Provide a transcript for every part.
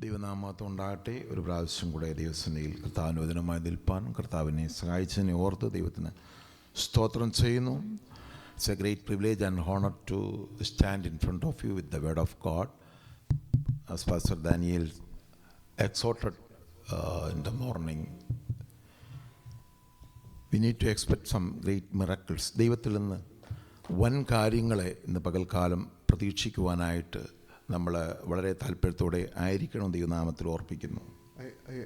ദൈവനാമം ഉണ്ടാകട്ടെ. ഒരു പ്രാവശ്യം കൂടെ ദൈവസന്നിധിയിൽ കർത്താവിന് വചനമായി നിൽപ്പാൻ കർത്താവിനെ സഹായിച്ചതിനെ ഓർത്ത് ദൈവത്തിന് സ്തോത്രം ചെയ്യുന്നു. It's a great privilege and honor to stand in front of you with the word of God. As Pastor Daniel exhorted in the morning, we need to expect some great miracles. ദൈവത്തിൽ നിന്ന് വൻ കാര്യങ്ങളെ ഇന്ന് പകൽക്കാലം പ്രതീക്ഷിക്കുവാനായിട്ട് നമ്മൾ വളരെ താല്പര്യത്തോടെ ആയിരിക്കണം ദൈവനാമത്തിൽ ഓർപ്പിക്കുന്നു. I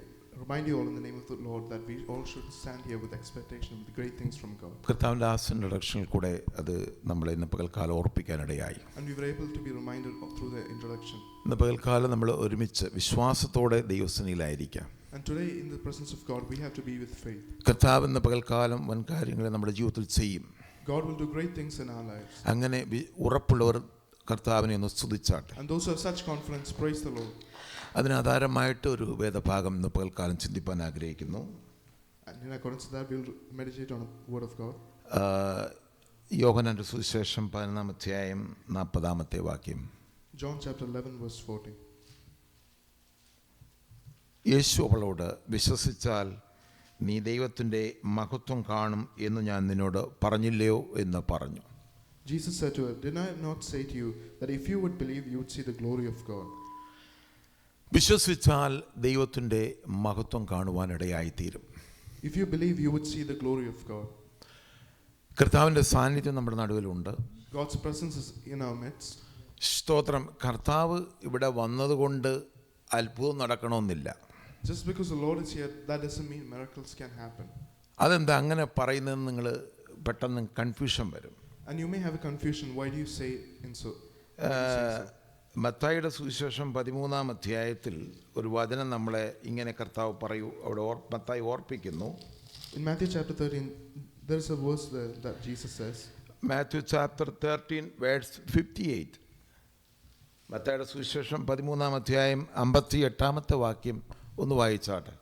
remind you all in the name of the Lord that we all should stand here with expectation of the great things from God. കർത്താവിൻ്റെ ആ ഇൻട്രൊഡക്ഷനിൽ കൂടെ അത് നമ്മളെ ഇന്ന് പകൽക്കാലം ഓർപ്പിക്കാനിടയായി. And we were able to be reminded through the introduction. ഇന്ന് പകൽക്കാലം നമ്മൾ ഒരുമിച്ച് വിശ്വാസത്തോടെ ദൈവസന്നിധിയിലായിരിക്കാം. And today in the presence of God we have to be with faith. കർത്താവ് ഇന്ന് പകൽക്കാലം വൻ കാര്യങ്ങളെ നമ്മുടെ ജീവിതത്തിൽ ചെയ്യും. God will do great things in our lives. അങ്ങനെ ഉറപ്പുള്ളവർ കർത്താവിനെ ഒന്ന് സ്തുതിച്ചാട്ടെ. And those who have such confidence, praise the Lord. അതിനാധാരമായിട്ട് ഒരു വേദഭാഗം ഇന്ന് പകൽക്കാലം ചിന്തിപ്പാൻ ആഗ്രഹിക്കുന്നു. And in accordance to that we will meditate on the word of God. യോഹന്നാന്റെ സുവിശേഷം 11-ാം അധ്യായം 40-ാമത്തെ വാക്യം. John chapter 11 verse 40. യേശു അവളോട്, വിശ്വസിച്ചാൽ നീ ദൈവത്തിൻ്റെ മഹത്വം കാണും എന്ന് ഞാൻ നിന്നോട് പറഞ്ഞില്ലയോ എന്ന് പറഞ്ഞു. Jesus said to her, "Did I not say to you that if you would believe you would see the glory of God?" വിശ്വസിച്ചാൽ ദൈവത്തിൻ്റെ മഹത്വം കാണുവാനിടയായിത്തീരും. If you believe you would see the glory of God. കർത്താവിൻ്റെ സാന്നിധ്യം നമ്മുടെ നടുവിലുണ്ട്. God's presence is in our midst. സ്തോത്രം. കർത്താവ് ഇവിടെ വന്നതുകൊണ്ട് അത്ഭുതം നടക്കണമെന്നില്ല. Just because the Lord is here, that doesn't mean miracles can happen. അതെന്താ അങ്ങനെ പറയുന്നതെന്ന് നിങ്ങൾ പെട്ടെന്ന് കൺഫ്യൂഷൻ വരും. And you may have a confusion. Why do you say in so? മത്തായിയുടെ സുവിശേഷം 13-ാം അധ്യായത്തിൽ ഒരു വചനം നമ്മളെ ഇങ്ങനെ കർത്താവ് പറയൂ അവിടെ മത്തായി ഓർപ്പിക്കുന്നു. In Matthew chapter 13 there is a verse there that Jesus says. Matthew chapter 13 verse 58. മത്തായിയുടെ സുവിശേഷം 13-ാം അധ്യായം 58-ാമത്തെ വാക്യം ഒന്ന് വായിച്ചാട്ടെ.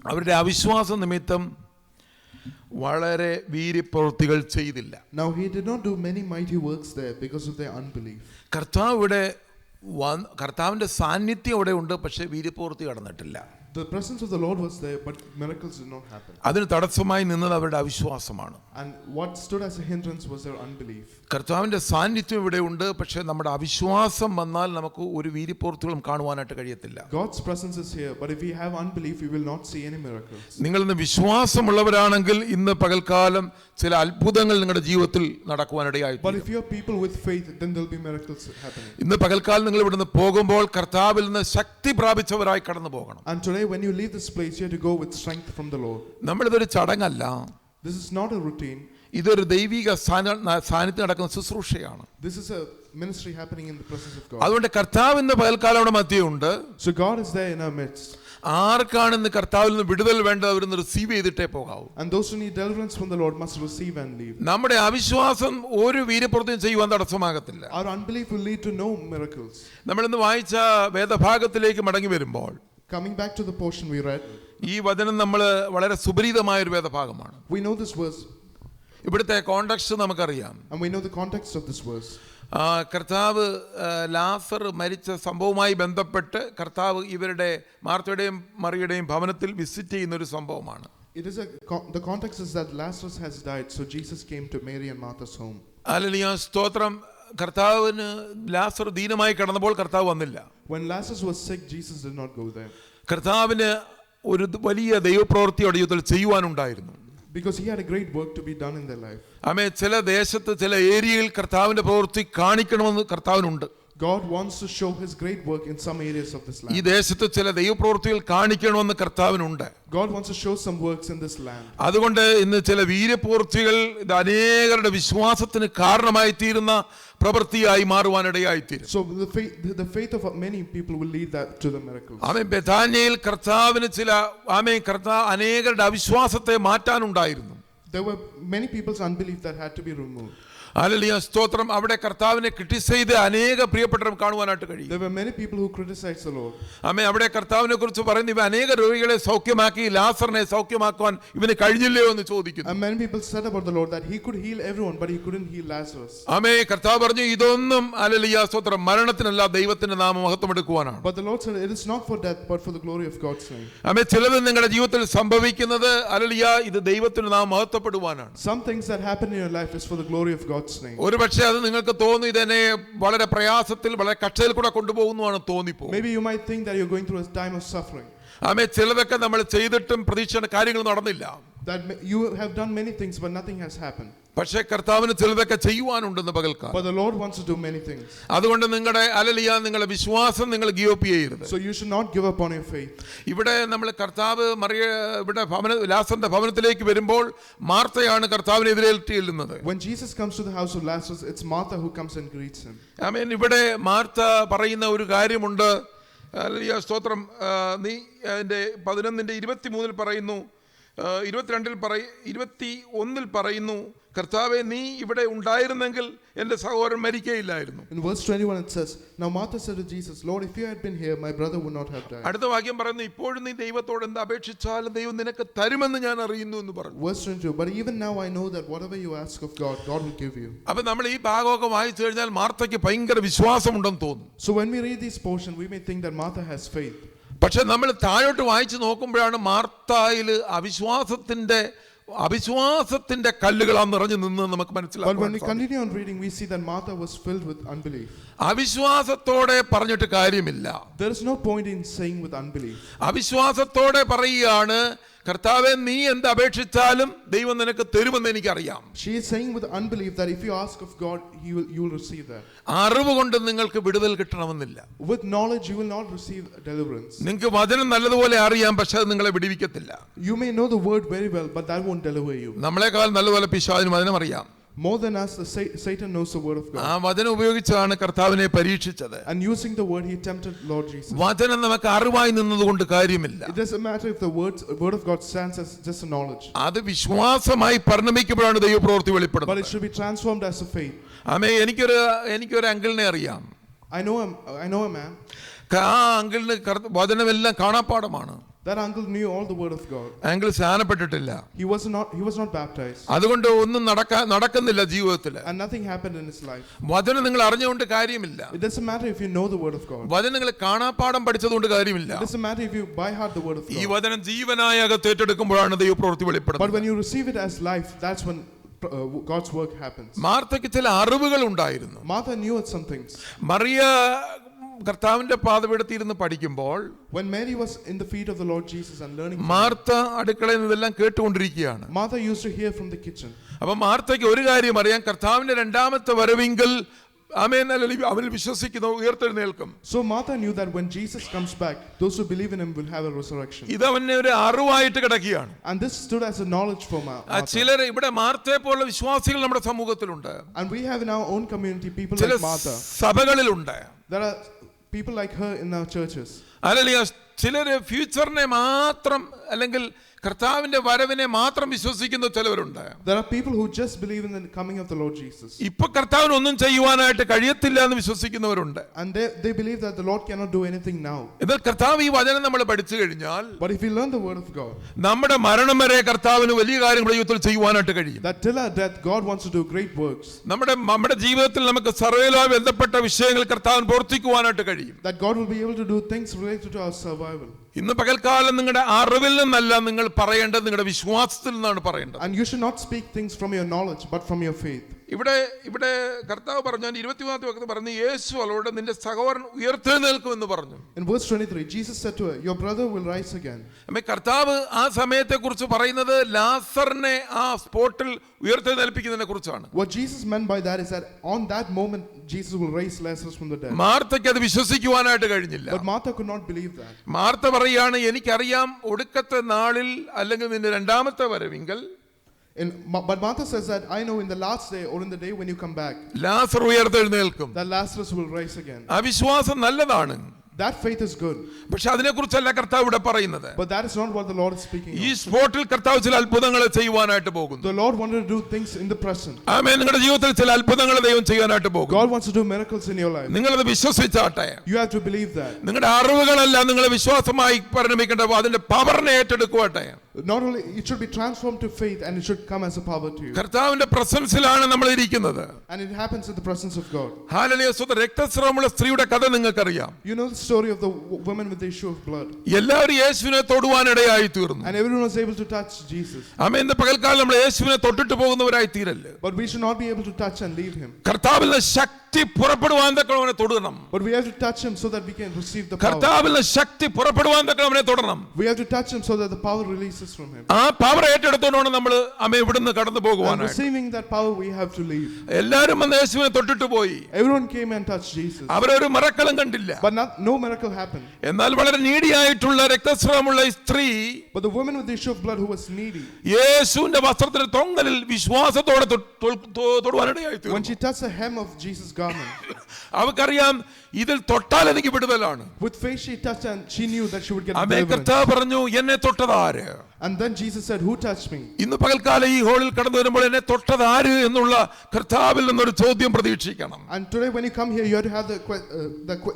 അവരുടെ അവിശ്വാസ നിമിത്തം വളരെ വീര്യപ്രവൃത്തികൾ ചെയ്തില്ല. Now he did not do many mighty works there because of their unbelief. കർത്താവിൻ്റെ സാന്നിധ്യം അവിടെ ഉണ്ട്, പക്ഷേ വീര്യപ്രവൃത്തി കടന്നിട്ടില്ല. The presence of the Lord was there, but miracles did not happen. അതിന് തടസ്സമായി നിന്നത് അവരുടെ അവിശ്വാസമാണ്. And what stood as a hindrance was their unbelief. കർത്താവിൻ്റെ സാന്നിധ്യം ഇവിടെ ഉണ്ട്, പക്ഷേ നമ്മുടെ അവിശ്വാസം വന്നാൽ നമുക്ക് ഒരു വീര്യപ്രവൃത്തികളും കാണുവാനായിട്ട് കഴിയത്തില്ല. God's presence is here, but if we have unbelief, we will not see any miracles. നിങ്ങൾ ഇന്ന് വിശ്വാസമുള്ളവരാണെങ്കിൽ ഇന്ന് പകൽക്കാലം ചില അത്ഭുതങ്ങൾ നിങ്ങളുടെ ജീവിതത്തിൽ നടക്കുവാനിടയായി. But if you are people with faith, then there will be miracles happening. ഇന്ന് പകൽക്കാലം നിങ്ങൾ ഇവിടുന്ന് പോകുമ്പോൾ കർത്താവിൽ നിന്ന് ശക്തി പ്രാപിച്ചവരായി കടന്നു പോകണം. And today when you leave this place, you have to go with strength from the Lord. നമ്മളിതൊരു ചടങ്ങല്ല. This is not a routine. ഇതൊരു ദൈവിക സാന്നിധ്യം നടക്കുന്ന ശുശ്രൂഷയാണ്. This is a ministry happening in the presence of God. അതുകൊണ്ട് കർത്താവ് ഇന്ന് പകൽക്കാലം അവിടെ മധ്യയുണ്ട്. So God is there in our midst. ആർക്കാണ് ഇന്ന് കർത്താവിൽ നിന്ന് വിടുതൽ വേണ്ടത് അവരൊന്ന് റിസീവ് ചെയ്തിട്ടേ പോകാവൂ. And those who need deliverance from the Lord must receive and leave. നമ്മുടെ അവിശ്വാസം ഒരു വീര്യപ്രവൃത്തിയും ചെയ്യുവാൻ തടസ്സമാകത്തില്ല. Our unbelief will lead to no miracles. നമ്മൾ ഇന്ന് വായിച്ച വേദഭാഗത്തിലേക്ക് മടങ്ങി വരുമ്പോൾ, coming back to the portion we read, ഈ വചനം നമ്മൾ വളരെ സുപരിചിതമായ ഒരു വേദഭാഗമാണ്. we know this verse. ഇവിടുത്തെ കോണ്ടെക്സ്റ്റ് നമുക്കറിയാം. And we know the context of this verse. കർത്താവ് ലാസർ മരിച്ച സംഭവവുമായി ബന്ധപ്പെട്ട് കർത്താവ് ഇവരുടെ മാർത്തയുടെയും മറിയുടെയും ഭവനത്തിൽ വിസിറ്റ് ചെയ്യുന്ന ഒരു സംഭവമാണ്. It is the context is that Lazarus has died, so Jesus came to Mary and Martha's home. Hallelujah, സ്തോത്രം. കർത്താവിന് ലാസർ ദീനമായി കിടന്നപ്പോൾ കർത്താവ് വന്നില്ല. When Lazarus was sick, Jesus did not go there. കർത്താവിന് ഒരു വലിയ ദൈവപ്രവൃത്തി അവിടെ ജീവിതത്തിൽ ചെയ്യുവാനുണ്ടായിരുന്നു. Because he had a great work to be done in their life. ചില ദേശത്ത് ചില ഏരിയയിൽ കർത്താവിന്റെ പ്രവൃത്തി കാണിക്കണമെന്ന് കർത്താവിനുണ്ട്. God wants to show his great work in some areas of this land. ഈ ദേശത്ത് ചില ദൈവപ്രവൃത്തികൾ കാണിക്കണമെന്ന് കർത്താവിനുണ്ട്. God wants to show some works in this land. അതുകൊണ്ട് ഇന്ന് ചില വീര്യപ്രവൃത്തികൾ അനേകരുടെ വിശ്വാസത്തിന് കാരണമായി തീരുന്ന പ്രവൃത്തിയായി മാറുവാനിടയായി തീരും. So the faith of many people will lead that to the miracles. ബെഥാന്യയിൽ കർത്താവിന് അനേകരുടെ അവിശ്വാസത്തെ മാറ്റാനുണ്ടായിരുന്നു. There were many people's unbelief that had to be removed. Hallelujah സ്തോത്രം. അവിടെ കർത്താവിനെ ക്രിട്ടിസൈസ് ചെയ്ത് അനേക പ്രിയപ്പെട്ടവരും കാണുവാനായിട്ട് കഴിയും. There were many people who criticized the Lord. ആമേൻ. അവിടെ കർത്താവിനെ കുറിച്ച് പറയുന്നു, ഇവ അനേക രോഗികളെ സൗഖ്യമാക്കി, ലാസറിനെ സൗഖ്യമാക്കുവാൻ ഇവന് കഴിഞ്ഞില്ലയോ എന്ന് ചോദിക്കുന്നു. And many people said about the Lord that he could heal everyone, but he couldn't heal Lazarus. ആമേൻ. കർത്താവ് പറഞ്ഞു, ഇതൊന്നും ഹല്ലേലൂയ സ്തോത്രം മരണത്തിനല്ല, ദൈവത്തിന്റെ നാമം മഹത്വം എടുക്കുവാനാണ്. But the Lord said it is not for death, but for the glory of God's name. ആമേൻ. ചിലത് നിങ്ങളുടെ ജീവിതത്തിൽ സംഭവിക്കുന്നത് ഹല്ലേലൂയ ഇത് ദൈവത്തിന്റെ നാമം മഹത്വപ്പെടുവാനാണ്. Some things that happen in your life is for the glory of God's name. ഒരുപക്ഷെ അത് നിങ്ങൾക്ക് തോന്നുന്നു ഇതെന്നെ വളരെ പ്രയാസത്തിൽ വളരെ കഷ്ടതയിൽ കൂടെ കൊണ്ടുപോകുന്നതാണ് തോന്നിപ്പോ. Maybe you might think that you're going through a time of suffering. ആമേൻ. ചിലതൊക്കെ നമ്മൾ ചെയ്തിട്ടും പ്രതീക്ഷിച്ച കാര്യങ്ങൾ നടന്നില്ല. That you have done many things, but nothing has happened. പക്ഷേ കർത്താവിന് ചിലതൊക്കെ ചെയ്യുവാനുണ്ടെന്ന് പകൽക്കാലം. But the Lord wants to do many things. അതുകൊണ്ട് നിങ്ങളുടെ ഹല്ലേലൂയ നിങ്ങളുടെ വിശ്വാസം നിങ്ങൾ ഗിവ് അപ്പ് ചെയ്യരുത്. So you should not give up on your faith. ഇവിടെ നമ്മൾ കർത്താവ് ഇവിടെ ലാസറിന്റെ ഭവനത്തിലേക്ക് വരുമ്പോൾ മാർത്തയാണ് കർത്താവിനെ എതിരേൽറ്റ് ചെല്ലുന്നത്. When Jesus comes to the house of Lazarus, it's Martha who comes and greets him. ആമേൻ. ഇവിടെ മാർത്ത പറയുന്ന ഒരു കാര്യമുണ്ട്. ഹല്ലേലൂയ സ്തോത്രം. നീ അതിന്റെ 11:23 പറയുന്നു, 21 പറയുന്നു, കർത്താവേ നീ ഇവിടെ ഉണ്ടായിരുന്നെങ്കിൽ എൻ്റെ സഹോദരൻ മരിക്കയില്ലായിരുന്നു. In verse 21 it says, now Martha said to Jesus, Lord, if you had been here, my brother would not have died. അടുത്ത വാക്യം പറയുന്നു, ഇപ്പോഴും നീ ദൈവത്തോട് എന്ത് അപേക്ഷിച്ചാലും ദൈവം നിനക്ക് തരുമെന്ന് ഞാൻ അറിയുന്നു എന്ന് പറഞ്ഞു. Verse 22, but even now I know that whatever you ask of God, God will give you. അപ്പൊ നമ്മൾ ഈ ഭാഗമൊക്കെ വായിച്ചു കഴിഞ്ഞാൽ മാർത്തയ്ക്ക് ഭയങ്കര വിശ്വാസമുണ്ടെന്ന് തോന്നും. So when we read this portion, we may think that Martha has faith. പക്ഷെ നമ്മൾ താഴോട്ട് വായിച്ചു നോക്കുമ്പോഴാണ് മാർത്തായിൽ അവിശ്വാസത്തിന്റെ കല്ലുകളാ നിറഞ്ഞു നിന്ന് നമുക്ക് മനസ്സിലാക്കാം. But when we continue on reading, we see that Martha was filled with unbelief. അവിശ്വാസത്തോടെ പറഞ്ഞിട്ട് കാര്യമില്ല. There is no point in saying with unbelief. അവിശ്വാസത്തോടെ പറയുകയാണ്, കർത്താവേ നീ എന്ത് അപേക്ഷിച്ചാലും ദൈവം നിനക്ക് തരുമെന്ന് എനിക്കറിയാം. She is saying with unbelief that if you ask of God, you will receive that. അറിവ് കൊണ്ട് നിങ്ങൾക്ക് വിടുതൽ കിട്ടണമെന്നില്ല. With knowledge you will not receive deliverance. നിങ്ങൾക്ക് വചനം നല്ലതുപോലെ അറിയാം, പക്ഷെ അത് നിങ്ങളെ വിടുവിക്കത്തില്ല. You may know the word very well, but that won't deliver you. നമ്മളെക്കാൾ നല്ലതുപോലെ പിശാചിന് വചനം അറിയാം. More than us, Satan knows the word of God. ആ വചനം ഉപയോഗിച്ചാണ് കർത്താവിനെ പരീക്ഷിച്ചത്. And using the word he tempted Lord Jesus. വചനം നമുക്ക് അറിവായി നിന്നതുകൊണ്ട് കാര്യമില്ല. It doesn't matter if the word of God stands as just a knowledge. അത് വിശ്വാസമായി പരിണമിക്കുമ്പോഴാണ് ദൈവപ്രവൃത്തി But വെളിപ്പെടുന്നത്. it should be transformed as a faith. ആമേ. എനിക്കൊരു അങ്കിളിനെ അറിയാം. I know a man. ആ അങ്കിളിന് വചനമെല്ലാം കാണാപ്പാടമാണ്. That uncle knew all the word of God. Uncle സ്നാനപ്പെട്ടിട്ടില്ല. He was not baptized. അതുകൊണ്ട് ഒന്നും നടക്കുന്നില്ല ജീവിതത്തിൽ. And nothing happened in his life. വചനം നിങ്ങൾ അറിഞ്ഞുകൊണ്ട് കാര്യമില്ല. It doesn't matter if you know the word of God. വചനം നിങ്ങൾ കാണാപ്പാടം പഠിച്ചതുകൊണ്ട് കാര്യമില്ല. It doesn't matter if you by heart the word of God. ഈ വചനം ജീവനായി അകത്ത് ഏറ്റെടുക്കുമ്പോഴാണ് ദൈവപ്രവൃത്തി വെളിപ്പെടുന്നത്. But when you receive it as life, that's when God's work happens. മാർത്തയ്ക്ക് ചില അറിവുകൾ ഉണ്ടായിരുന്നു. Martha knew some things. Mariya കർത്താവിന്റെ പാദപീഠത്തിരുന്ന് പഠിക്കുമ്പോൾ, when Mary was in the feet of the Lord Jesus and learning, Martha അടുക്കളയിൽ നിന്നെല്ലാം കേട്ടുകൊണ്ടിരിക്കുകയാണ്. Martha used to hear from the kitchen. അപ്പൊ മാർത്തയ്ക്ക് ഒരു കാര്യം അറിയാം, കർത്താവിന്റെ രണ്ടാമത്തെ വരവിങ്കൽ അവനിൽ വിശ്വസിക്കുന്ന ഉയർത്തെഴുന്നേൽക്കും. So Martha knew that when Jesus comes back, those who believe in him will have a resurrection. ഇതവനെ ഒരു അറിവായിട്ട് കിടക്കുകയാണ്. And this stood as a knowledge for Martha. ചിലർ ഇവിടെ മാർത്തയെ പോലുള്ള വിശ്വാസികൾ നമ്മുടെ സമൂഹത്തിലുണ്ട്. And we have in our own community people ചില like Martha. സഭകളിലുണ്ട്. There are people like her in our churches. അല്ലെങ്കിൽ ചിലര് ഫ്യൂച്ചറിനെ മാത്രം അല്ലെങ്കിൽ കർത്താവിന്റെ വരവിനെ മാത്രം വിശ്വസിക്കുന്ന ചിലവരുണ്ട്. There are people who just believe in the coming of the Lord Jesus. ഇപ്പൊ കർത്താവിന് ഒന്നും ചെയ്യുവാനായിട്ട് കഴിയത്തില്ല എന്ന് വിശ്വസിക്കുന്നവരുണ്ട്. And they believe that the Lord cannot do anything now. എന്നാൽ കർത്താവ് ഈ വചനം നമ്മൾ പഠിച്ചു കഴിഞ്ഞാൽ, But if we learn the word of God, നമ്മുടെ മരണം വരെ കർത്താവിന് വലിയ കാര്യങ്ങൾ ജീവിതത്തിൽ ചെയ്യുവാനായിട്ട് കഴിയും. that till our death God wants to do great works. നമ്മുടെ ജീവിതത്തിൽ നമുക്ക് സർവൈവലുമായി ബന്ധപ്പെട്ട വിഷയങ്ങൾ കർത്താവിന് പ്രവർത്തിക്കുവാനായിട്ട് കഴിയും. That God will be able to do things related to our survival. ഇന്ന് പകൽക്കാലം നിങ്ങളുടെ അറിവിൽ നിന്നല്ല നിങ്ങൾ പറയേണ്ടത്, നിങ്ങളുടെ വിശ്വാസത്തിൽ നിന്നാണ് പറയേണ്ടത്. And you should not speak things from your knowledge, but from your faith. ഇവിടെ കർത്താവ് പറഞ്ഞു, 23-ാമത്തെ വാക്യത്തിൽ പറഞ്ഞു, യേശു അവളോട് നിന്റെ സഹോദരൻ ഉയർത്തെഴുന്നേൽക്കുമെന്ന് പറഞ്ഞു. In verse 23, Jesus said to her, your brother will rise again. കർത്താവ് ആ സമയത്തെ കുറിച്ച് പറയുന്നത് ലാസറിനെ ആ സ്പോട്ടിൽ ഉയർത്തെഴുന്നേൽപ്പിക്കുന്നതിനെ കുറിച്ചാണ്. What Jesus meant by that is that on that moment Jesus will raise Lazarus from the dead. മാർത്തയ്ക്ക് അത് വിശ്വസിക്കുവാനായിട്ട് കഴിഞ്ഞില്ല. But Martha could not believe that. Martha പറയാണ്, എനിക്കറിയാം ഒടുക്കത്തെ നാളിൽ അല്ലെങ്കിൽ നിന്റെ രണ്ടാമത്തെ വരവിങ്കൽ. But Martha says that I know in the last day or in the day when you come back, Lazar ഉയർത്തെഴുന്നേൽക്കും. that Lazarus will rise again. ആ വിശ്വാസം നല്ലതാണ്. That faith is good. പക്ഷെ അതിനെക്കുറിച്ചല്ല കർത്താവ് ഇവിടെ പറയുന്നത്. But that is not what the Lord is speaking ഈ of. സ്പോട്ടിൽ കർത്താവ് ചില അത്ഭുതങ്ങൾ ചെയ്യുവാനായിട്ട് പോകുന്നു. The Lord wanted to do things in the present. ആമേൻ. നിങ്ങളുടെ ജീവിതത്തിൽ ചില അത്ഭുതങ്ങൾ ദൈവം ചെയ്യാനായിട്ട് പോകും. God wants to do miracles in your life. നിങ്ങളത് വിശ്വസിച്ചാട്ടെ. You have to believe that. നിങ്ങളുടെ അറിവുകളല്ല നിങ്ങൾ വിശ്വാസമായി പരിണമിക്കേണ്ടത്, അതിന്റെ പവറിനെ ഏറ്റെടുക്കുവാട്ടെ. Not only it should be transformed to faith, and it should come as a power to you. കർത്താവിന്റെ പ്രസൻസിലാണ് നമ്മൾ ഇരിക്കുന്നത്. And it happens in the presence of God. Hallelujah. രക്തസ്രാവമുള്ള സ്ത്രീയുടെ കഥ നിങ്ങൾക്കറിയാം. You know the story of the woman with the issue of blood. എല്ലാവരും യേശുവിനെ തൊടുവാനിടയായി തീർന്നു. And everyone was able to touch Jesus. ആമേൻ. ഇന്ന് പകൽക്കാലം നമ്മൾ യേശുവിനെ തൊട്ടിട്ട് പോകുന്നവരായി തീരല്ലേ. But we should not be able to touch and leave him. കർത്താവിൽ നിന്ന് ശക്തി പുറപ്പെടുവാൻ തക്കവണ്ണം അവനെ തൊടണം. But we have to touch him so that we can receive the power. കർത്താവിൽ നിന്ന് ശക്തി പുറപ്പെടുവാൻ തക്കവണ്ണം അവനെ തൊടണം. We have to touch him so that the power releases from him. ആ power ഏറ്റെടുത്തോണ്ടാണ് നമ്മൾ ഇവിടുന്ന് കടന്നു പോകുവാനായിട്ട്. Receiving that power, we have to leave. എല്ലാവരും വന്ന് യേശുവിനെ തൊട്ടിട്ട് പോയി. Everyone came and touched Jesus. അവരൊരു മിറക്കലും കണ്ടില്ല. But no miracle happened. എന്നാൽ വളരെ നീഡിയായിട്ടുള്ള രക്തസ്രാവമുള്ള ഈ സ്ത്രീ, But the woman with the issue of blood who was needy, യേശുവിന്റെ വസ്ത്രത്തിന്റെ തൊങ്ങലിൽ വിശ്വാസത്തോടെ തൊടുവാനിടയായി തീർന്നു. when she touched the hem of Jesus' garment, അവക്കറിയാം ഇതിൽ തൊട്ടാൽ എനിക്ക് വിടുതലാണ്. with faith she touched and she knew that she would get amen. deliverance. കർത്താവ് പറഞ്ഞു, എന്നെ തൊട്ടതാര്? And then Jesus said, who touched me? ഇന്ന് പകൽക്കാലം ഈ ഹോളിൽ കടന്നു വരുമ്പോൾ എന്നെ തൊട്ടതാര് എന്നുള്ള കർത്താവിൽ നിന്നൊരു ചോദ്യം പ്രതീക്ഷിക്കണം. And today when you come here, you have to have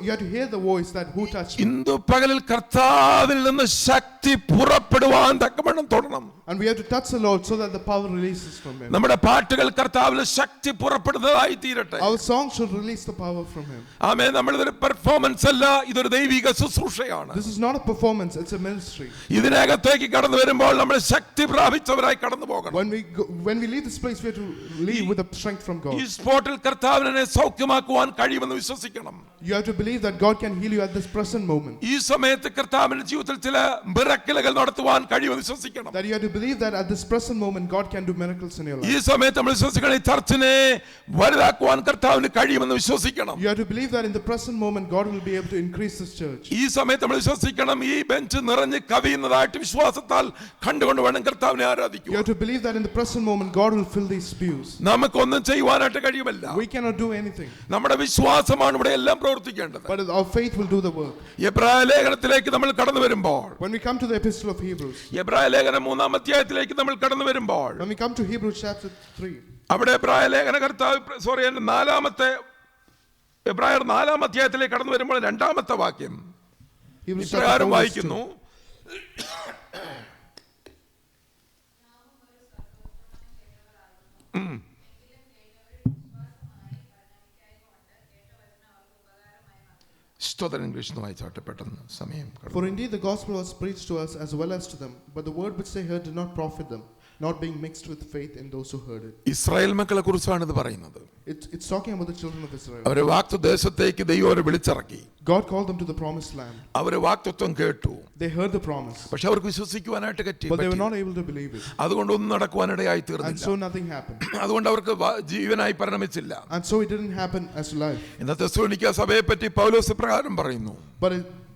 you have to hear the voice that who touched me. ഇന്ന് പകലിൽ കർത്താവിൽ നിന്ന് ശക്തി പുറപ്പെടുവാൻ തക്കവണ്ണം തൊടണം. And we have to touch the Lord so that the power releases from him. നമ്മുടെ പാട്ടുകൾ കർത്താവിൽ ശക്തി പുറപ്പെടുന്നതായി തീരട്ടെ. Our song should release the power from him. Amen. നമ്മളിതൊരു പെർഫോമൻസ് അല്ല, ഇതൊരു ദൈവിക ശുശ്രൂഷയാണ്. This is not a performance, it's a ministry. ഇതിനകത്തേക്ക് കടന്നു വരുമ്പോൾ നമ്മൾ ശക്തി പ്രാപിച്ചവരായി കടന്നു പോകണം. When we leave this place, we have to leave with the strength from God. ഈ സ്പോട്ടിൽ കർത്താവിനെ സൗഖ്യമാക്കുവാൻ കഴിയുമെന്ന് വിശ്വസിക്കണം. You have to believe that God can heal you at this present moment. ഈ സമയത്ത് കർത്താവിന്റെ ജീവിതത്തിൽ ചില മിറക്കിളുകൾ നടത്തുവാൻ കഴിയുമെന്ന് വിശ്വസിക്കണം. That you have to believe that at this present moment God can do miracles in your life. ഈ സമയത്ത് നമ്മൾ വിശ്വസിക്കണം, ഈ ചർച്ചിനെ വലുതാക്കുവാൻ കർത്താവിന് കഴിയുമെന്ന് വിശ്വസിക്കണം. You have to believe that in the present moment God will be able to increase this church. ഈ സമയത്ത് നമ്മൾ വിശ്വസിക്കണം, ഈ ബെഞ്ച് നിറഞ്ഞ് കവിയുന്നതായിട്ട് വിശ്വാസത്താൽ കണ്ടുകൊണ്ട് വേണം കർത്താവിനെ ആരാധിക്കുക. You have to believe that in the present moment God will fill these pews. നമുക്കൊന്നും ചെയ്യുവാനായിട്ട് കഴിയുമല്ല. We cannot do anything. നമ്മുടെ വിശ്വാസമാണ് ഇവിടെ എല്ലാം പ്രവർത്തിക്കേണ്ടത്. But our faith will do the work. എബ്രായ ലേഖനത്തിലേക്ക് നമ്മൾ കടന്നു വരുമ്പോൾ, When we come to the epistle of Hebrews, എബ്രായ ലേഖനം 3-ാം അധ്യായത്തിലേക്ക് നമ്മൾ കടന്നു വരുമ്പോൾ, when we come to Hebrews chapter 3, അവിടെ എബ്രായ ലേഖന കർത്താവ് എബ്രായർ 4-ാം അധ്യായത്തിലേക്ക് കടന്നു വരുമ്പോൾ 2-ാമത്തെ വാക്യം Hebrews ഇപ്രകാരം chapter 4 verse വായിക്കുന്നു. 2. സ്തോത്രം. ഇംഗ്ലീഷ് വായിച്ചോട്ടെ പെട്ടെന്ന്, സമയം. For indeed the gospel was preached to us as well as to them, but the word which they heard did not profit them, not being mixed with faith in those who heard it. Israel മക്കളെ കുറിച്ചാണ് ഇത് പറയുന്നത്. It's talking about the children of Israel. അവരെ വാഗ്ദത്തദേശത്തേക്ക് ദൈവം അവരെ വിളിച്ചിറക്കി. God called them to the promised land. അവരെ വാഗ്ദത്തം കേട്ടു. They heard the promise, പക്ഷെ അവർക്ക് വിശ്വസിക്കുവാനായിട്ട് but they were പറ്റിയില്ല. not able to believe it. അതുകൊണ്ടൊന്നും നടക്കുവാനിടയായി And തീർന്നില്ല. so nothing happened. അതുകൊണ്ട് അവർക്ക് ജീവനായി പരിണമിച്ചില്ല. And so it didn't happen as life. ഇന്നത്തെ തെസ്സലോനിക്ക സഭയെ പറ്റി പൗലോസ് പ്രകാരം പറയുന്നു, But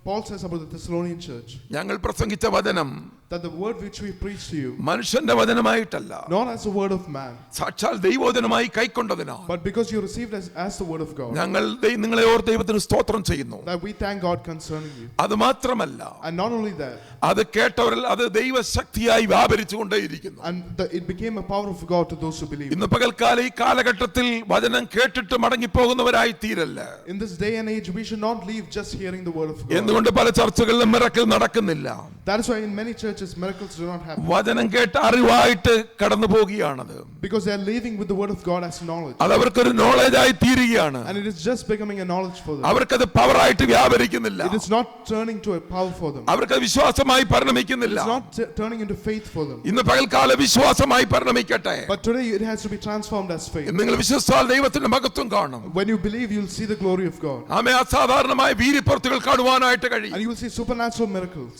Paul says about the Thessalonian church ഞങ്ങൾ പ്രസംഗിച്ച വചനം that the word which we preach to you, മനുഷ്യന്റെ വചനമായിട്ടല്ല, not as the word of man, സാക്ഷാൽ ദൈവവചനമായി കൈക്കൊണ്ടതിനാൽ but because you received as the word of God, ഞങ്ങൾ നിങ്ങളെ ഓർത്ത് ദൈവത്തിന് സ്തോത്രം ചെയ്യുന്നു. that we thank God concerning you. അത് മാത്രമല്ല, And not only that, അത് കേട്ടവരിൽ അത് ദൈവശക്തിയായി വ്യാപരിച്ചുകൊണ്ടേയിരിക്കുന്നു. and it became a power of God to those who believe. ഇന്ന് പകൽക്കാലം ഈ കാലഘട്ടത്തിൽ വചനം കേട്ടിട്ട് മടങ്ങിപ്പോകുന്നവരായി തീരല്ല. In this day and age, we should not leave just hearing the word of God. എന്തുകൊണ്ട് പല ചർച്ചകളിലും മിറക്കിൾ നടക്കുന്നില്ല? That is why in many churches miracles do not happen. വചനം കേട്ട് അറിവായിട്ട് കടന്നു പോകുകയാണത്. Because they are living with the word of God as knowledge. അത് അവർക്കൊരു നോളജായി തീരുകയാണ്. And it is just becoming a knowledge for them. അവർക്കത് പവറായിട്ട് വ്യാപരിക്കുന്നില്ല. It is not turning to a power for them. അവർക്ക് വിശ്വാസമായി It പരിണമിക്കുന്നില്ല. is not turning into faith for them. ഇന്ന് പകൽക്കാല വിശ്വാസമായി പരിണമിക്കട്ടെ. But today it has to be transformed as faith. നിങ്ങൾ വിശ്വസിച്ചാൽ ദൈവത്തിന്റെ മഹത്വം കാണും. When you believe, you will see the glory of God. ആമേ. അസാധാരണമായ വീര്യപ്രവൃത്തികൾ കാണുവാനായിട്ട് കഴിയും. And you will see supernatural miracles.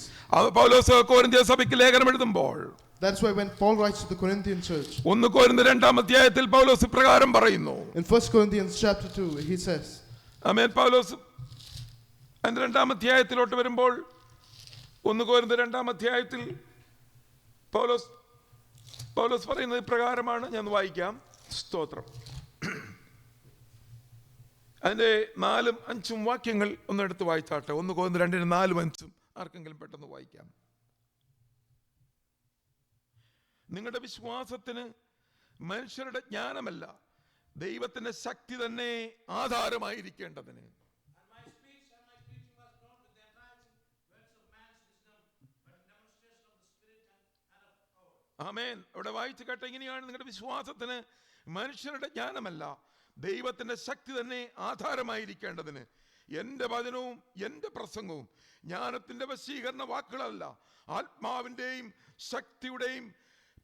പൗലോസ് കൊരിന്ത്യ സഭയ്ക്ക് ലേഖനം എഴുതുമ്പോൾ, That's why when Paul writes to the Corinthian church, 1 കൊരിന്ത്യർ 2-ാം അധ്യായത്തിൽ പൗലോസ് പ്രകാരം പറയുന്നു. in 1 Corinthians chapter 2, he says, ആമേൻ. പൗലോസ് 2-ാം അധ്യായത്തിലോട്ട് വരുമ്പോൾ 1 കൊരിന്ത്യർ 2-ാം അധ്യായത്തിൽ പൗലോസ് പറയുന്നത് പ്രകാരമാണ്. ഞാൻ വായിക്കാം. സ്തോത്രം. അതിൻ്റെ 4-5 വാക്യങ്ങൾ ഒന്ന് എടുത്ത് വായിച്ചാട്ടെ. 1 Corinthians 2:4-5 ആർക്കെങ്കിലും പെട്ടെന്ന് വായിക്കാം. നിങ്ങളുടെ വിശ്വാസത്തിന് മനുഷ്യരുടെ ജ്ഞാനമല്ല, ദൈവത്തിന്റെ ശക്തി തന്നെ ആധാരമായിരിക്കേണ്ടതിന്. ആമേൻ. അവിടെ വായിച്ചു കേട്ട ഇങ്ങനെയാണ്: നിങ്ങളുടെ വിശ്വാസത്തിന് മനുഷ്യരുടെ ജ്ഞാനമല്ല, ദൈവത്തിന്റെ ശക്തി തന്നെ ആധാരമായിരിക്കേണ്ടതിന്. എൻ്റെ വചനവും എൻ്റെ പ്രസംഗവും ജ്ഞാനത്തിന്റെ വശീകരണ വാക്കുകളല്ല, ആത്മാവിൻ്റെയും ശക്തിയുടെയും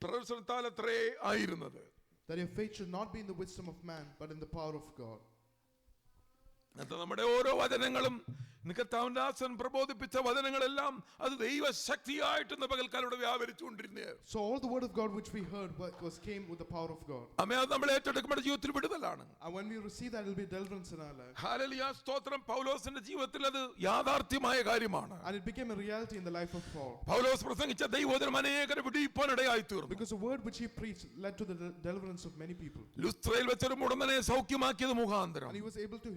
പ്രവർത്തനത്താൽ അത്രേ ആയിരുന്നത്. That your faith should not be in the wisdom of man, but in the power of God. നമ്മുടെ ഓരോ വചനങ്ങളും കർത്താവിന്റെ ദാസൻ പ്രബോധിപ്പിച്ച വചനങ്ങളെല്ലാം അത് ദൈവശക്തിയായിട്ട് പകൽക്കാലൂടെ വ്യാപരിച്ചുകൊണ്ടിരുന്നത്. So all the word of God which we heard came with the power of God. ആമേൻ. അത് നമ്മൾ ഏറ്റെടുക്കുമ്പോൾ ജീവിതത്തിൽ വിടുതലാണ്. And when we receive that, it will be deliverance in our life. Hallelujah, സ്തോത്രം. പൗലോസിന്റെ ജീവിതത്തിൽ അത് യാഥാർത്ഥ്യമായ കാര്യമാണ്. And it became a reality in the life of Paul. പൗലോസ് പ്രസംഗിച്ച ദൈവവചനം അനേകരെ വിടുവിപ്പാനിടയായി തീർന്നു. Because the word which he preached led to the deliverance of many people. ലുസ്ത്രയിൽ വെച്ചൊരു മുടന്തനെ സൗഖ്യമാക്കിയത് മുഖാന്തരം. And he was able to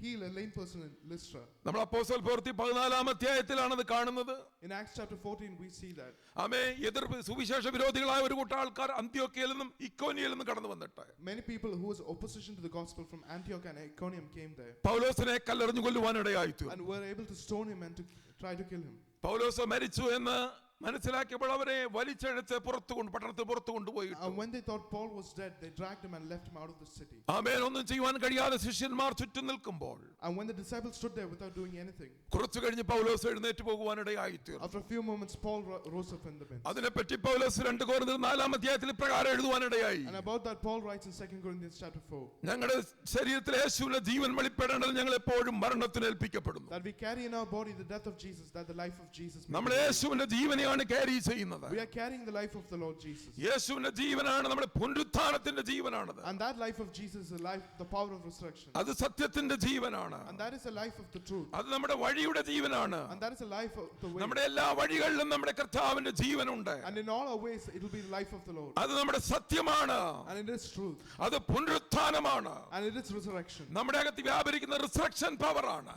heal a lame person in Lystra. നമ്മൾ അപ്പോസ്തല പ്രവൃത്തി 14-ാം അധ്യായത്തിലാണ് അത് കാണുന്നത്. In Acts chapter 14 we see that. ആമേൻ. എതിർ സുവിശേഷ വിരോധികളായ ഒരു കൂട്ടം ആൾക്കാർ അന്ത്യോക്യയിൽ നിന്നും ഇക്കോന്യയിൽ നിന്നും കടന്നു വന്നിട്ട് Many people who was opposition to the gospel from Antioch and Iconium came there. പൗലോസിനെ കല്ലെറിഞ്ഞു കൊല്ലുവാനിടയായി തീർന്നു. And were able to stone him and to try to kill him. പൗലോസ് മരിച്ചു എന്ന് മനസ്സിലാക്കിയപ്പോൾ അവരെ വലിച്ചെടുത്ത് പട്ടണത്തിൽ പുറത്തു കൊണ്ടുപോയി. And when they thought Paul was dead, they dragged him and left him out of the city. ആമേൻ. ഒന്നും ചെയ്യുവാൻ കഴിയാതെ ശിഷ്യന്മാർ ചുറ്റും നിൽക്കുമ്പോൾ And when the disciples stood there without doing anything, കുറച്ചു കഴിഞ്ഞ് പൗലോസ് എഴുന്നേറ്റ് പോകുവാനിടയായി തീർന്നു. after a few moments Paul rose up in the midst. അതിനെപ്പറ്റി പൗലോസ് 2 Corinthians 4-ാം അധ്യായത്തിൽ പ്രകാരം എഴുതുവാനിടയായി. And about that Paul writes in 2 Corinthians chapter 4. ഞങ്ങളുടെ ശരീരത്തിൽ യേശുവിന്റെ ജീവൻ വെളിപ്പെടേണ്ടത് ഞങ്ങൾ എപ്പോഴും മരണത്തിന് ഏൽപ്പിക്കപ്പെടുന്നു. That we carry in our body the death of Jesus, that the life of Jesus. നമ്മൾ യേശുവിന്റെ ജീവനെയാണ് ക്യാരി ചെയ്യുന്നത്. We are carrying the life of the Lord Jesus. യേശുവിന്റെ ജീവനാണ് നമ്മുടെ പുനരുത്ഥാനത്തിന്റെ ജീവനാണത്. And that life of Jesus is the life, the power of resurrection. അത് സത്യത്തിന്റെ ജീവനാണ്. And that is the life of the truth. അത് നമ്മുടെ വഴിയുടെ ജീവനാണ്. And that is the life of the way. നമ്മുടെ എല്ലാ വഴികളിലും നമ്മുടെ കർത്താവിന്റെ ജീവനുണ്ട്. And in all our ways it will be the life of the Lord. അത് നമ്മുടെ സത്യമാണ്. And it is truth. അത് പുനരുത്ഥാനമാണ്. And it is resurrection. നമ്മുടെ അകത്ത് വ്യാപരിക്കുന്ന റിസറക്ഷൻ പവറാണ്.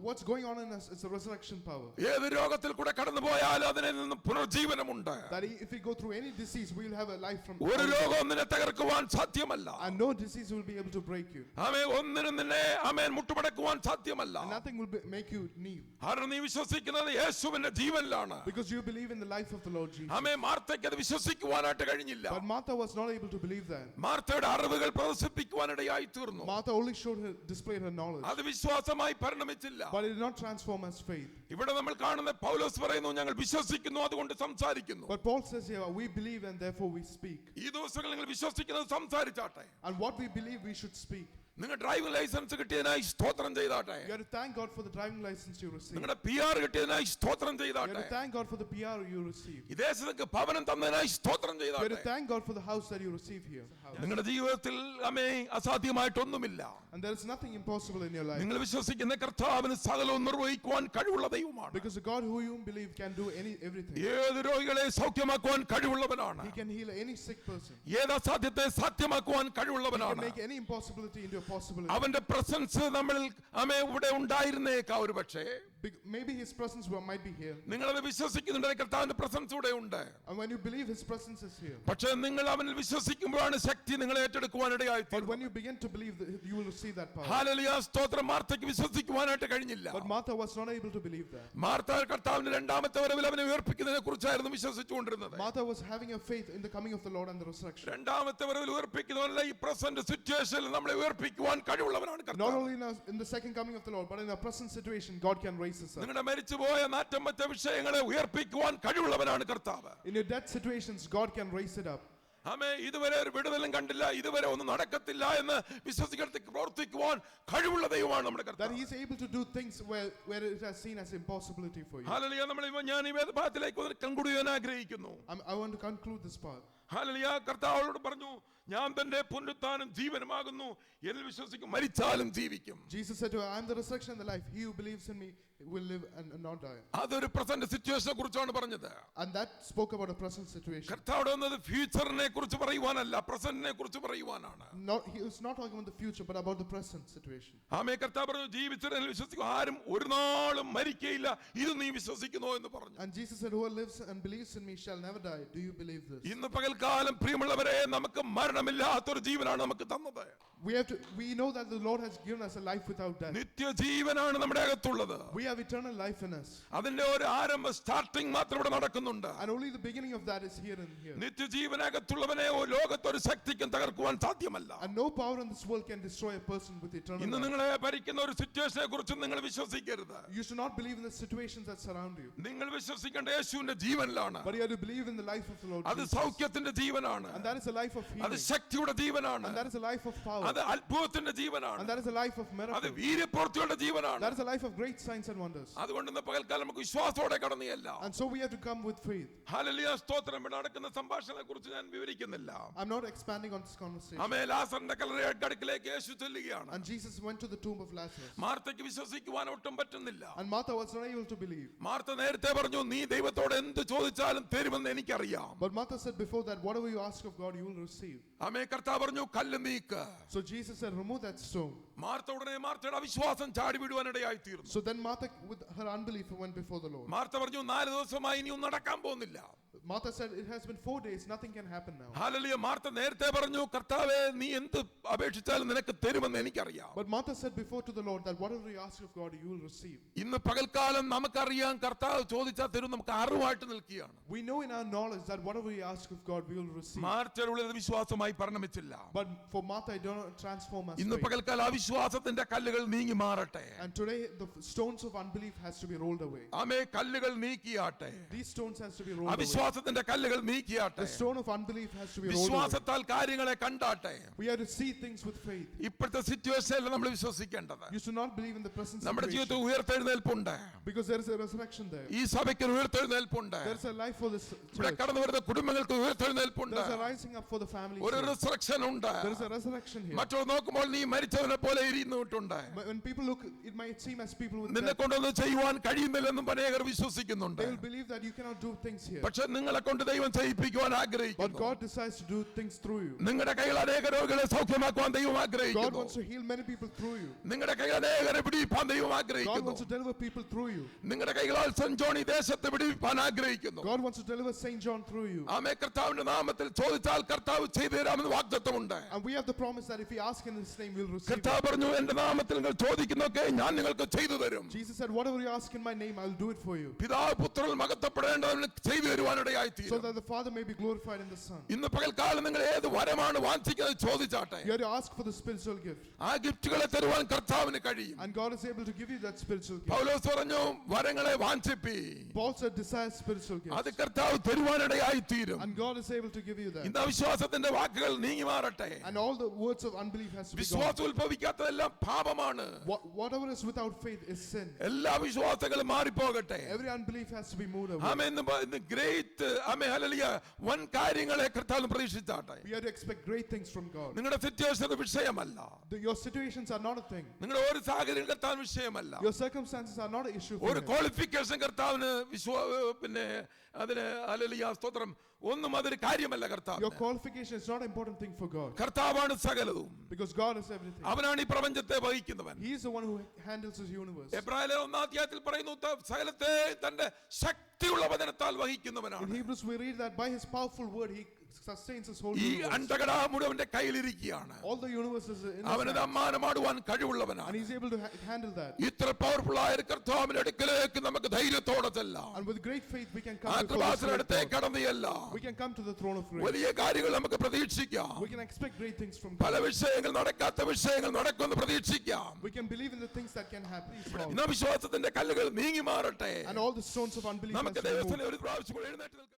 What's going on in us is the resurrection power. ഏത് രോഗത്തിൽ കൂടെ കടന്നു പോയാലും അതിനെ നിന്ന് പുനർജീവനമുണ്ട്. That if we go through any disease, we will have a life from. ഒരു രോഗം നിന്നെ തകർക്കുവാൻ സാധ്യമല്ല. And no disease will be able to break you. ആമേൻ. ഒന്നിനും നിന്നെ ആമേൻ മുട്ടുമടക്കുവാൻ സാധ്യമല്ല. And nothing will make you kneel. കാരണം നീ വിശ്വസിക്കുന്നത് യേശുവിന്റെ ജീവനിലാണ്. Because you believe in the life of the Lord Jesus. ആമേൻ. മാർത്തയ്ക്ക് അത് വിശ്വസിക്കുവാനായിട്ട് കഴിഞ്ഞില്ല. But Martha was not able to believe that. മാർത്തയുടെ അറിവുകൾ പ്രദർശിപ്പിക്കുവാനിടയായി തീർന്നു. Martha only displayed her knowledge. അത് വിശ്വാസമായി പരിണമിച്ചില്ല. But it did not transform as faith. ഇവിടെ നമ്മൾ കാണുന്ന പൗലോസ് പറയുന്നു, ഞങ്ങൾ വിശ്വസിക്കുന്നു അതുകൊണ്ട് സംസാരിക്കുന്നു. But Paul says here, we believe and therefore we speak. ഈ ദിവസങ്ങളിൽ നിങ്ങൾ വിശ്വസിക്കുന്നത് സംസാരിച്ചാട്ടെ. And what we believe we should speak. നിങ്ങൾ ഡ്രൈവിംഗ് ലൈസൻസ് കിട്ടിയതിനായി സ്തോത്രം ചെയ്താട്ടെ. You have to thank God for the driving license you received. നിങ്ങളുടെ PR കിട്ടിയതിനായി സ്തോത്രം You ചെയ്താട്ടെ. have to thank God for the PR you received. ഈ ദേശത്തേക്ക് ഭവനം തന്നതിനായി സ്തോത്രം You have ചെയ്താട്ടെ. to thank God for the house that you receive here. നിങ്ങളുടെ ജീവിതത്തിൽ അസാധ്യമായിട്ടൊന്നുമില്ല. And there is nothing impossible in your life. നിങ്ങൾ വിശ്വസിക്കുന്ന കർത്താവിന് സകലവും നിർവഹിക്കുവാൻ കഴിവുള്ള ദൈവമാണ്. Because the God who you believe can do everything. ഏത് രോഗികളെ സൗഖ്യമാക്കുവാൻ കഴിവുള്ളവനാണ്. He can heal any sick person. ഏത് അസാധ്യത്തെ സാധ്യമാക്കുവാൻ He can കഴിവുള്ളവനാണ്. make any impossibility into a possibility. അവന്റെ പ്രസൻസ് നമ്മളിൽ ഇവിടെ ഉണ്ടായിരുന്നേക്കാ ഒരു പക്ഷേ. Maybe his presence might be here. നിങ്ങളത് വിശ്വസിക്കുന്നുണ്ടെങ്കിൽ കർത്താവിന്റെ പ്രസൻസ് ഇവിടെ ഉണ്ട്. And when you believe his presence is here. പക്ഷേ നിങ്ങൾ അവനിൽ വിശ്വസിക്കുമ്പോഴാണ് ശക്തി നിങ്ങളെ ഏറ്റെടുക്കുവാനിടയായി. But when you begin to believe, you will receive that power. Hallelujah, സ്തോത്രം. മാർത്തയ്ക്ക് വിശ്വസിക്കുവാനായിട്ട് കഴിഞ്ഞില്ല. But Martha was not able to believe that. Martha കർത്താവിന്റെ രണ്ടാമത്തെ വരവിൽ അവനെ ഉയർപ്പിക്കുന്നതിനെ കുറിച്ചായിരുന്നു വിശ്വസിച്ചുകൊണ്ടിരുന്നത്. Martha was having a faith in the coming of the Lord and the resurrection. രണ്ടാമത്തെ വരവിൽ ഉയർപ്പിക്കുന്നവനല്ല, ഈ പ്രസന്റ് സിറ്റുവേഷനിൽ നമ്മളെ ഉയർപ്പിക്കുവാൻ കഴിവുള്ളവനാണ് Not കർത്താവ്. only in the second coming of the Lord, but in our present situation, God can raise us up. നിങ്ങളുടെ മരിച്ചുപോയ നാറ്റം വെച്ച വിഷയങ്ങളെ ഉയർപ്പിക്കുവാൻ കഴിവുള്ളവനാണ് കർത്താവ്. In your death situations, God can raise it up. ആമേ. ഇതുവരെ ഒരു വിടുതലും കണ്ടില്ല, ഇതുവരെ ഒന്നും നടക്കത്തില്ല എന്ന് വിശ്വസിക്കടത്തേക്ക് പ്രവർത്തിക്കുവാൻ കഴിവുള്ള ദൈവമാണ് നമ്മുടെ That കർത്താവ്. he is able to do things where it has seen as impossibility for you. Hallelujah. ഞാൻ ഈ വേദഭാഗത്തിലേക്ക് കൺക്ലൂഡ് ചെയ്യാൻ ആഗ്രഹിക്കുന്നു. I want to conclude this part. Hallelujah. കർത്താവോട് പറഞ്ഞു, ഞാൻ തന്റെ പുനരുത്ഥാനം ജീവനുമാകുന്നു, എന്നിൽ വിശ്വസിക്കും മരിച്ചാലും ജീവിക്കും. Jesus said to her, I am the resurrection and the life. He who believes in me will live and not die. അതൊരു പ്രസന്റ് സിറ്റുവേഷനെ കുറിച്ചാണ് പറഞ്ഞത്. And that spoke about a present situation. കർത്താവ് വന്നത് ഫ്യൂച്ചറിനെ കുറിച്ച് പറയുവാനല്ല, പ്രസന്റിനെ കുറിച്ച് പറയുവാനാണ്. He was not talking about the future, but about the present situation. ആമേൻ. കർത്താവ് പറഞ്ഞു, ജീവിച്ചവരിൽ വിശ്വസിക്കും ആരും ഒരു നാളും മരിക്കയില്ല, ഇത് നീ വിശ്വസിക്കുന്നോ എന്ന് പറഞ്ഞു. And Jesus said, whoever lives and believes in me shall never die. Do you believe this? ഇന്ന് പകൽക്കാലം പ്രിയമുള്ളവരെ, നമുക്ക് മരണമില്ലാത്തൊരു ജീവനാണ് നമുക്ക് തന്നത്. We know that the Lord has given us a life without death. നിത്യജീവനാണ് നമ്മുടെ അകത്തുള്ളത്. We have eternal life in us. അതിന്റെ ഒരു ആരംഭ സ്റ്റാർട്ടിംഗ് മാത്രം ഇവിടെ നടക്കുന്നുണ്ട്. And only the beginning of that is here and here. നിത്യജീവനകത്തുള്ളവനെ ലോകത്തൊരു ശക്തിക്കും തകർക്കുവാൻ സാധ്യമല്ല. And no power in this world can destroy a person with eternal ഇന്ന് life. നിങ്ങളെ ഭരിക്കുന്ന ഒരു സിറ്റുവേഷനെ കുറിച്ച് നിങ്ങൾ വിശ്വസിക്കരുത്. You should not believe in the situations that surround you. നിങ്ങൾ വിശ്വസിക്കേണ്ട യേശുവിന്റെ ജീവനിലാണ്. But you have to believe in the life of the Lord അത് Jesus. സൗഖ്യത്തിന്റെ ജീവനാണ്. And that is a life of അത് healing. ശക്തിയുടെ ജീവനാണ്. And that is a life of power. അത് അത്ഭുതത്തിന്റെ ജീവനാണ്. And that is a life of അത് miracles. വീര്യപ്രവൃത്തിയുടെ ജീവനാണ്. That is a life of great signs and wonders. അതുകൊണ്ട് ഇന്ന് പകൽക്കാലം നമുക്ക് വിശ്വാസത്തോടെ കടന്നിയല്ല. And so we have to come with faith. Hallelujah, സ്തോത്രം. ഇവിടെ നടക്കുന്ന സംഭാഷണത്തെ കുറിച്ച് ഞാൻ വിവരിക്കുന്നില്ല. I'm not expanding on this conversation. ആമേൻ. ലാസറിന്റെ കല്ലറയുടെ അടുക്കലേക്ക് യേശു ചെല്ലുകയാണ്. And Jesus went to the tomb of Lazarus. മാർത്തയ്ക്ക് വിശ്വസിക്കുവാൻ ഒട്ടും പറ്റുന്നില്ല. And Martha was not able to believe. Martha നേരത്തെ പറഞ്ഞു, നീ ദൈവത്തോട് എന്ത് ചോദിച്ചാലും തരുമെന്ന് എനിക്കറിയാം. But Martha said before that, whatever you ask of God, you will receive. ആമേൻ. കർത്താവ് പറഞ്ഞു, കല്ല് നീക്ക്. So Jesus said, remove that stone. Martha ഉടനെ മാർത്തയുടെ അവിശ്വാസം ചാടി വിടുവാനിടയായി തീർന്നു. So then Martha, with her unbelief, went before the Lord. Martha പറഞ്ഞു, 4 ദിവസമായി ഇനിയും നടക്കാൻ പോകുന്നില്ല. Martha said, it has been 4 days, nothing can happen now. Hallelujah. Martha നേരത്തെ പറഞ്ഞു, കർത്താവേ, നീ എന്ത് അപേക്ഷിച്ചാലും നിനക്ക് തരുമെന്ന് എനിക്കറിയാം. But Martha said before to the Lord that whatever you ask of God, you will receive. ഇന്ന് പകൽക്കാലം നമുക്കറിയാം, കർത്താവ് ചോദിച്ചാൽ തരും. നമുക്ക് അറിവായിട്ട് നിൽക്കുകയാണ്. We know in our knowledge that whatever we ask of God, we will receive. മാർത്തയുടെ വിശ്വാസമായി പരിണമിച്ചില്ല. But for Martha, it did not transform us. ഇന്ന് പകൽക്കാലം അവിശ്വാസത്തിന്റെ കല്ലുകൾ നീങ്ങി മാറട്ടെ. And today, the stones of unbelief has to be rolled away. ആമേ. കല്ലുകൾ നീക്കിയാട്ടെ. These stones has to be rolled away. അവിശ്വാസത്തിന്റെ കല്ലുകൾ നീക്കിയാട്ടെ. The stone of unbelief has to be rolled away. വിശ്വാസത്താൽ കാര്യങ്ങളെ കണ്ടാട്ടെ. We have to see things with faith. ഇപ്പോഴത്തെ സിറ്റുവേഷനിൽ നമ്മൾ വിശ്വസിക്കേണ്ടത്. You should not believe in the present നമ്മുടെ situation. ജീവിതത്തിൽ ഉയർത്തെഴുന്നേൽപ്പുണ്ട്. Because there is a resurrection there. ഈ സഭയ്ക്ക് ഒരു ഉയർത്തെഴുന്നേൽപ്പുണ്ട്. There is a life for this ഇവിടെ church. കടന്നു വരുന്ന കുടുംബങ്ങൾക്ക് ഉയർത്തെഴുന്നേൽപ്പുണ്ട്. There is a rising up for the families. ഒരു റിസറക്ഷൻ ഉണ്ട്. There is a resurrection here. മറ്റുള്ള നോക്കുമ്പോൾ നീ മരിച്ചവനെ പോലെ ഇരുന്നിട്ടുണ്ട്. But when people look, it might seem as people with നിന്നെ death. കൊണ്ടൊന്നും ചെയ്യുവാൻ കഴിയുന്നില്ലെന്നും അനേകർ വിശ്വസിക്കുന്നുണ്ട്. They will believe that you cannot do things here. പക്ഷെ നിങ്ങളെ കൊണ്ട് ദൈവം ചെയ്യിപ്പിക്കുവാൻ But ആഗ്രഹിക്കുന്നു. God decides to do things through you. നിങ്ങളുടെ കയ്യിൽ അനേക രോഗികളെ സൗഖ്യമാക്കുവാൻ ദൈവം God ആഗ്രഹിക്കുന്നു. wants to heal many people through you. നിങ്ങളുടെ കയ്യിൽ അനേകരെ പിടിപ്പാൻ ദൈവം God ആഗ്രഹിക്കുന്നു. wants to deliver people through you. നിങ്ങളുടെ കൈകളാൽ സെന്റ് ജോൺ ഈ ദേശത്തെ പിടിപ്പാൻ ആഗ്രഹിക്കുന്നു. God wants to deliver Saint John through you. ആമേ. കർത്താവിന്റെ നാമത്തിൽ ചോദിച്ചാൽ കർത്താവ് ചെയ്തു തരാമെന്ന് വാഗ്ദത്തമുണ്ട്. And we have the promise that if we ask in His name, we'll receive it. കർത്താവ് പറഞ്ഞു, എന്റെ നാമത്തിൽ നിങ്ങൾ ചോദിക്കുന്നൊക്കെ ഞാൻ നിങ്ങൾക്ക് ചെയ്തു തരും. Jesus said, whatever you ask in my name, I'll do it for you. പിതാവ് പുത്രൻ മഹത്വപ്പെടേണ്ടതിന് ചെയ്തു തരുവാനിടയായി So തീരും. that the Father may be glorified in the Son. ഇന്ന് പകൽക്കാലം നിങ്ങൾ ഏത് വരമാണ് വാഞ്ചിക്കുന്നത് ചോദിച്ചാട്ടെ. You have to ask for the spiritual gift. ആ ഗിഫ്റ്റുകളെ തരുവാൻ കർത്താവിന് കഴിയും. And God is able to give you that spiritual gift. പൗലോസ് പറഞ്ഞു, വരങ്ങളെ വാഞ്ചിപ്പി. Paul said, desire spiritual അത് gifts. കർത്താവ് തരുവാനിടയായി തീരും. And God is able to give you that. ഇന്ന് അവിശ്വാസത്തിന്റെ വാക്കുകൾ നീങ്ങി മാറട്ടെ. And all the words of unbelief has to be gone. വിശ്വാസം ഉത്ഭവിക്കാത്തതെല്ലാം പാപമാണ്. Whatever is without faith is sin. എല്ലാ വിശ്വാസങ്ങളും മാറിപ്പോകട്ടെ. Every unbelief has to be moved away. ആമേൻ. ഇന്ന് ഗ്രേറ്റ് ആമേൻ ഹല്ലേലൂയ വൻ കാര്യങ്ങളെ കർത്താവ് പ്രതീക്ഷിച്ചാട്ടെ. We have to expect great things from God. നിങ്ങളുടെ സിറ്റുവേഷൻ വിഷയമല്ല. Your situations are not a thing. നിങ്ങളുടെ ഒരു സാഹചര്യം കർത്താവിന് വിഷയമല്ല. Your circumstances are not an issue for ഒരു Him. ക്വാളിഫിക്കേഷൻ കർത്താവിന് പിന്നെ അതിന് ഹല്ലേലൂയ സ്തോത്രം ഒന്നും അതൊരു കാര്യമല്ല. കർത്താവ് Your qualification is not an important thing for God. കർത്താവാണ് സകലതും. Because God is everything. അവനാണ് ഈ പ്രപഞ്ചത്തെ വഹിക്കുന്നവൻ. He is the one who handles His universe. എബ്രായർ 1-ാം അധ്യായത്തിൽ പറയുന്നു, സകലത്തെ തന്റെ ശക്തിയുള്ള വചനത്താൽ വഹിക്കുന്നവനാണ്. In Hebrews we read that by His powerful word He sustains His whole ഈ universe. അണ്ടകട മുഴുവന്റെ കയ്യിലിരിക്കുകയാണ്. All the universe is in His അവനത് hands. അമ്മാനമാടുവാൻ And കഴിവുള്ളവനാണ്. He's able to handle that. ഇത്ര പവർഫുൾ ആയ കർത്താവിന്റെ അടുക്കലേക്ക് നമുക്ക് ധൈര്യത്തോടെ ചെല്ലാം. And with great faith we can ആ come before കൃപാസനത്തിന്റെ the അടുത്തേക്ക് throne of God. കടന്നുചെല്ലാം. We can come to the throne of grace. വലിയ കാര്യങ്ങൾ നമുക്ക് പ്രതീക്ഷിക്കാം. We can expect great things from പല God. വിഷയങ്ങൾ നടക്കാത്ത വിഷയങ്ങൾ നടക്കുമെന്ന് പ്രതീക്ഷിക്കാം. We can believe in the things that can happen. ഇന്ന് വിശ്വാസത്തിന്റെ കല്ലുകൾ നീങ്ങി മാറട്ടെ. And all the stones of unbelief has നമുക്ക് to be moved. ദൈവത്തിന് ഒരു പ്രാവശ്യം കൂടി എഴുന്നേറ്റ് നിൽക്കാം.